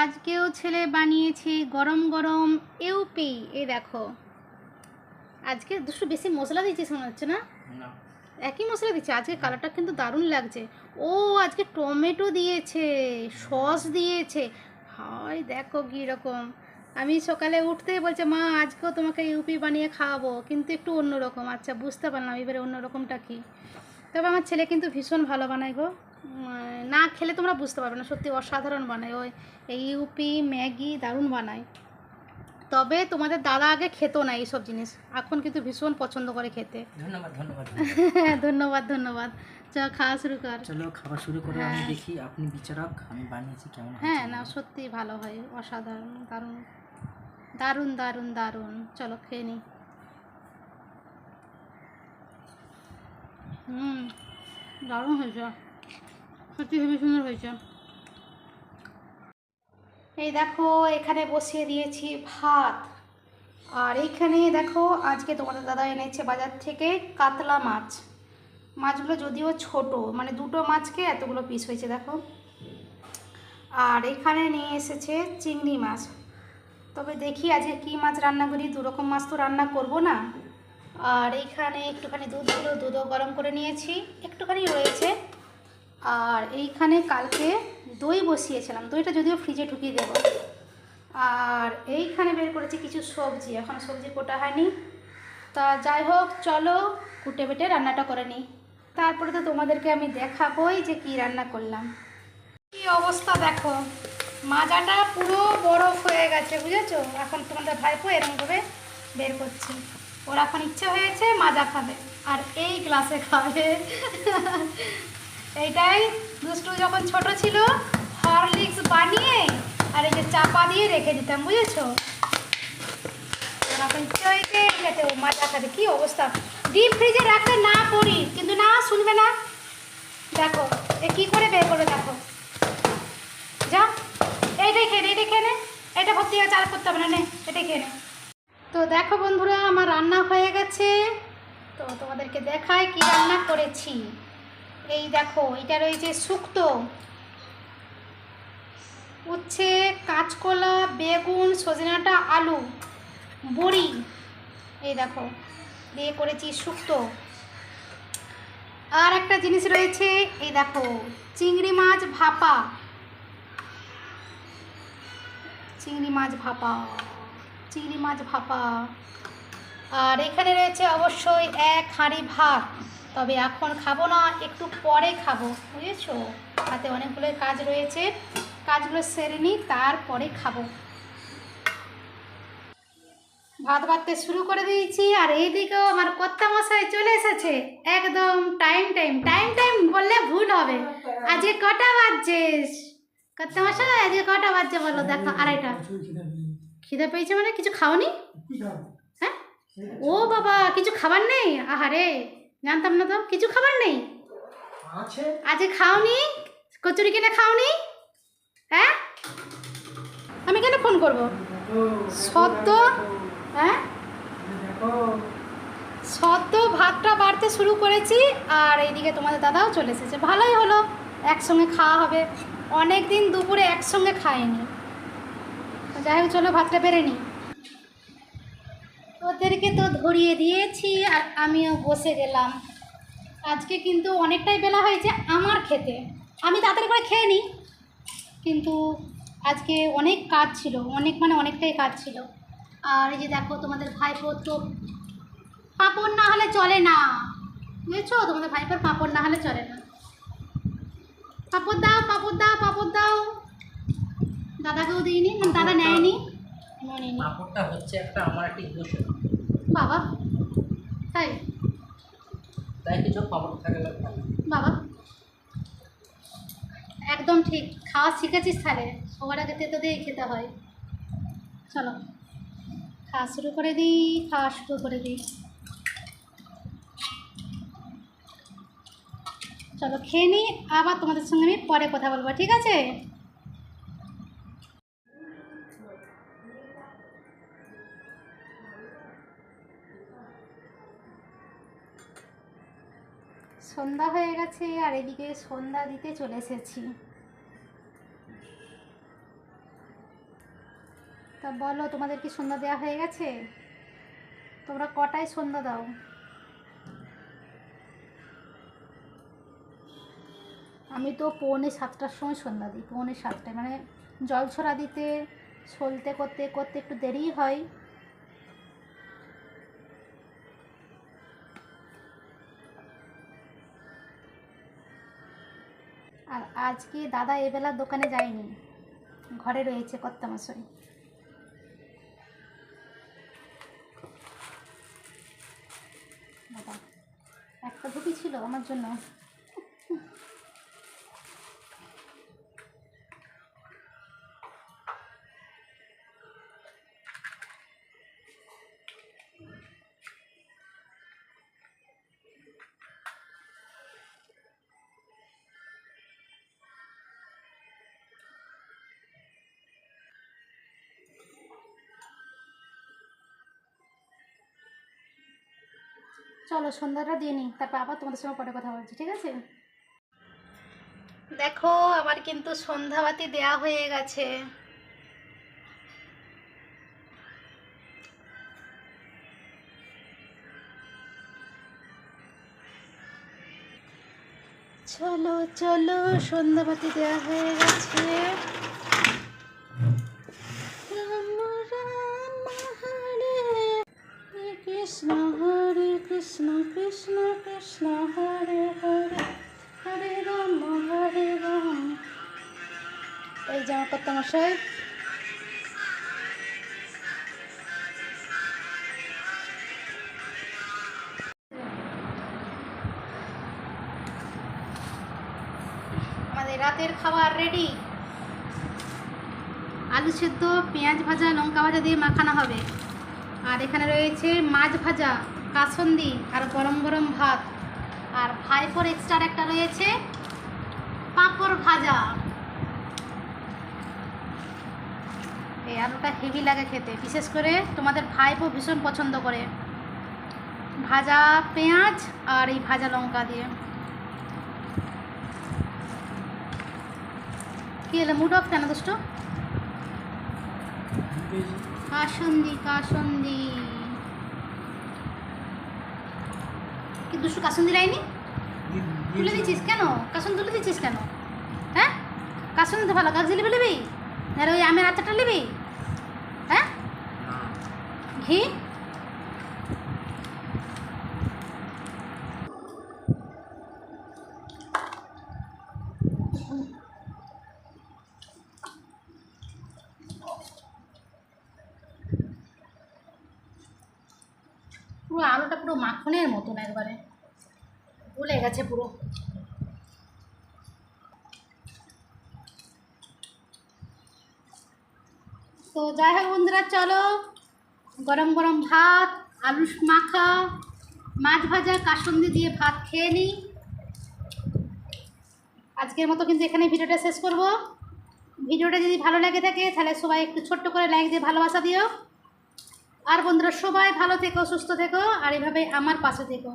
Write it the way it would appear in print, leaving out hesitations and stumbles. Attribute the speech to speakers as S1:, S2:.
S1: আজকেও ছেলে বানিয়েছে গরম গরম ইউপি। এই দেখো, আজকে দুশো বেশি মশলা দিয়েছিস মনে হচ্ছে না? একই মশলা দিচ্ছে। আজকে কালারটা কিন্তু দারুণ লাগছে। ও আজকে টমেটো দিয়েছে, সস দিয়েছে। হয় দেখো কীরকম। আমি সকালে উঠতেই বলছে মা আজকেও তোমাকে ইউপি বানিয়ে খাওয়াবো, কিন্তু একটু অন্যরকম। আচ্ছা, বুঝতে পারলাম এবারে অন্যরকমটা কী। তবে আমার ছেলে কিন্তু ভীষণ ভালো বানায় গো। না খেলে তোমরা বুঝতে পারবে না, সত্যি অসাধারণ বানায়। ওই এই ইউপি ম্যাগি দারুণ বানায়। তবে তোমাদের দাদা আগে খেতো না এইসব জিনিস, এখন কিন্তু ভীষণ পছন্দ করে খেতে।
S2: ধন্যবাদ ধন্যবাদ
S1: ধন্যবাদ ধন্যবাদ। চল খাওয়া শুরু কর।
S2: চলো খাবার শুরু করো। আমি দেখি, আপনি বিচারক, আমি বানিয়েছি কেমন হয়েছে।
S1: হ্যাঁ না, সত্যি ভালো হয়, অসাধারণ, দারুণ দারুণ দারুণ দারুণ। চলো খেয়ে নিই। দারুণ হয়েছে, সত্যি হেবি সুন্দর হয়েছে। এই দেখো, এখানে বসিয়ে দিয়েছি ভাত। আর এইখানে দেখো, আজকে তোমাদের দাদা এনেছে বাজার থেকে কাতলা মাছ। মাছগুলো যদিও ছোট, মানে দুটো মাছকে এতগুলো পিস হয়েছে দেখো। আর এখানে নিয়ে এসেছে চিংড়ি মাছ। তবে দেখি আজকে কী মাছ রান্না করি, দু রকম মাছ তো রান্না করব না। আর এইখানে একটুখানি দুধ ছিল, দুধও গরম করে নিয়েছি, একটুখানি রয়েছে। আর এইখানে কালকে দই বসিয়েছিলাম, দইটা যদিও ফ্রিজে ঢুকিয়ে দেবো। আর এইখানে বের করেছি কিছু সবজি, এখন সবজি কোটা হয়নি। তা যাই হোক, চলো কুটে বেটে রান্নাটা করে নিই। তারপরে তো তোমাদেরকে আমি দেখাবোই যে কি রান্না করলাম। কি অবস্থা দেখো, মাজাটা পুরো বরফ হয়ে গেছে, বুঝেছো? এখন তোমাদের ভাইপো এরকমভাবে বের করছে। ওর এখন ইচ্ছে হয়েছে মাজা খাবে, আর এই গ্লাসে খাবে। এইটাই দুষ্টু যখন ছোট ছিল হরলিক্স বানিয়ে আর এই যে চাপা দিয়ে রেখে দিতাম, বুঝেছো? এখন ইচ্ছে হয়েছে এটাতে ও মাজা খাবে। কী অবস্থা, ডিপ ফ্রিজে রাখতে না করি, কিন্তু না শুনবে না। দেখো এ কী করে বের করে, দেখো যা, এইটাই খেয়ে নে, এইটাই খেয়ে নে, এটা ভর্তি আছে, আর করতে হবে না, নে এটাই খেয়ে নে। তো দেখো বন্ধুরা, আমার রান্না হয়ে গেছে। তো তোমাদেরকে দেখাই কি রান্না করেছি। এই দেখো, এটা রয়েছে শুক্তো, উচ্ছে, কাঁচকলা, বেগুন, সজনে ডাঁটা, আলু, বড়ি, এই দেখো দিয়ে করেছি শুক্তো। আর একটা জিনিস রয়েছে, এই দেখো চিংড়ি মাছ ভাপা, চিংড়ি মাছ ভাপা, চিংড়ি মাছ ভাপা। আর এখানে রয়েছে অবশ্যই এক হাঁড়ি ভাত। তবে এখন খাবো না, একটু পরে খাবো, বুঝেছো? হাতে অনেকগুলো কাজ রয়েছে, কাজগুলো সেরে নিই, তারপরে খাবো। ভাত বাড়তে শুরু করে দিয়েছি। আর এইদিকেও আমার কর্তা মশাই চলে এসেছে, একদম টাইম টাইম। টাইম টাইম বললে ভুল হবে। আজকে কটা বাজছে কর্তা মশাই, আজকে কটা বাজছে বলো? দেখো 2:30। খিদে পেয়েছে মানে কিছু খাওনি? হ্যাঁ, ও বাবা, কিছু খাবার নেই? আহারে, জানতাম না তো, কিছু খাবার নেই আজকে? খাওনি? কচুরি কিনে খাওনি? হ্যাঁ, আমি কেন ফোন করবো? সদ্য, হ্যাঁ সদ্য ভাতটা বাড়তে শুরু করেছি। আর এইদিকে তোমাদের দাদাও চলে এসেছে, ভালোই হলো, একসঙ্গে খাওয়া হবে। অনেক দিন দুপুরে একসঙ্গে খাইনি। যাই হোক, চলো ভাতটা বেড়ে নিই। ওদেরকে তো ধরিয়ে দিয়েছি আর আমিও বসে গেলাম। আজকে কিন্তু অনেকটাই বেলা হয়েছে আমার খেতে, আমি তাড়াতাড়ি করে খেয়ে নিই, কিন্তু আজকে অনেক কাজ ছিল, অনেকটাই কাজ ছিল। আর এই যে দেখো, তোমাদের ভাইপো তো পাঁপড় না হলে চলে না, বুঝেছো? তোমাদের ভাইপোর পাঁপড় না হলে চলে না। পাঁপড় দাও, পাঁপড় দাও, পাঁপড় দাও। দাদাকেও দিইনি, দাদা নেয়নি।
S2: পাঁপড়টা হচ্ছে একটা আমার একটা ইমোশন।
S1: বাবা, তাই?
S2: তাই কিছু পাঁপড় থাকে
S1: বাবা একদম ঠিক, খাওয়া শিখেছিস তাহলে। সবার আগে তেতো দিয়ে খেতে হয়। চলো খাওয়া শুরু করে দিই, খাওয়া শুরু করে দিই। চলো খেয়ে নিই, আবার তোমাদের সঙ্গে আমি পরে কথা বলবো, ঠিক আছে? সন্ধ্যা হয়ে গেছে, আর এদিকে সন্ধ্যা দিতে চলে এসেছি। তা বলো, তোমাদের কি সন্ধ্যা দেওয়া হয়ে গেছে? তোমরা কটায় সন্ধ্যা দাও? আমি তো 6:45টার সময় সন্ধ্যা দিই, 6:45টায়, মানে জল ছড়া দিতে সলতে করতে করতে একটু দেরিই হয়। আর আজকে দাদা এবেলা দোকানে যায়নি, ঘরে রয়েছে কর্তামশাই। দাদা একটা ধুতি ছিল আমার জন্য। চলো সন্ধ্যাটা দিয়ে নিই, তারপর আবার তোমাদের সঙ্গে পরে কথা বলছি, ঠিক আছে? দেখো আমার কিন্তু সন্ধ্যাবাতি দেয়া হয়ে গেছে। চলো চলো, সন্ধ্যাবাতি দেওয়া হয়ে গেছে। রাম রাম হরে কৃষ্ণ, হরে কৃষ্ণ কৃষ্ণ কৃষ্ণ হরে হরে, হরে রাম হরে রাম। এই যে আমার কর্তামশাই। আমাদের রাতের খাবার রেডি। আলু সেদ্ধ, পেঁয়াজ ভাজা, লঙ্কা ভাজা দিয়ে মাখানো হবে। আর এখানে রয়েছে মাছ ভাজা, কাসন্দি, আর গরম গরম ভাত। আর ভাইপোর এক্সট্রা একটা রয়েছে পাঁপড় ভাজা। এই আলুটা হেভি লাগে খেতে, বিশেষ করে তোমাদের ভাইপো ভীষণ পছন্দ করে ভাজা পেঁয়াজ আর এই ভাজা লঙ্কা দিয়ে। কি হলো, মুড অফ কেন দুষ্ট? কাসন্দি কাসন্দি, কি দুষ্টু কাসন্দি লাইনি তুলে দিচ্ছিস কেন? কাসন্দি তুলে দিচ্ছিস কেন? হ্যাঁ, কাসন্দি তো ভালো। কাক জিলিপি নিবি না ওই আমের আচারটা নিবি? হ্যাঁ, ঘি পুরো আলুটা পুরো মাখনের মতন একবারে গলে গেছে পুরো। তো যাই হোক বন্ধুরা, চলো গরম গরম ভাত, আলু মাখা, মাছ ভাজা, কাসন্দি দিয়ে ভাত খেয়ে নিই। আজকের মতো কিন্তু এখানে ভিডিওটা শেষ করব। ভিডিওটা যদি ভালো লাগে থাকে তাহলে সবাই একটু ছোট্ট করে লাইক দিয়ে ভালোবাসা দিও। আর বন্ধুরা সবাই ভালো থেকো, সুস্থ থেকো, আর এভাবে আমার পাশে থেকো।